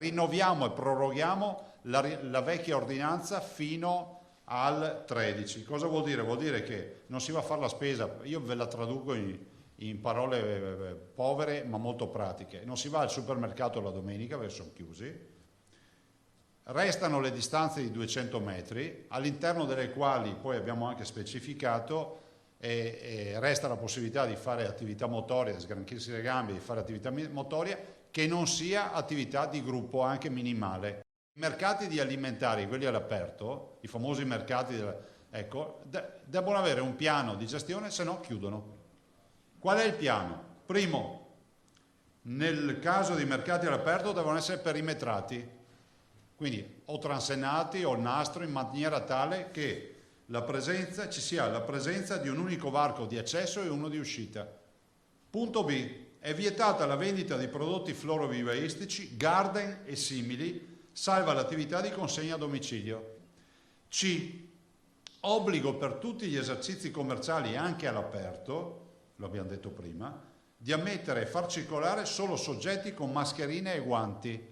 rinnoviamo e proroghiamo la vecchia ordinanza fino al 13. Cosa vuol dire? Vuol dire che non si va a fare la spesa, io ve la traduco in parole povere ma molto pratiche, non si va al supermercato la domenica perché sono chiusi, restano le distanze di 200 metri, all'interno delle quali poi abbiamo anche specificato resta la possibilità di fare attività motoria, di sgranchirsi le gambe, di fare attività motoria che non sia attività di gruppo anche minimale. I mercati di alimentari, quelli all'aperto, i famosi mercati, ecco, devono avere un piano di gestione, se no chiudono. Qual è il piano? Primo, nel caso di mercati all'aperto devono essere perimetrati, quindi o transennati o nastro in maniera tale che ci sia la presenza di un unico varco di accesso e uno di uscita. Punto B. È vietata la vendita di prodotti florovivaistici, garden e simili, salva l'attività di consegna a domicilio. C. Obbligo per tutti gli esercizi commerciali anche all'aperto, lo abbiamo detto prima, di ammettere e far circolare solo soggetti con mascherine e guanti.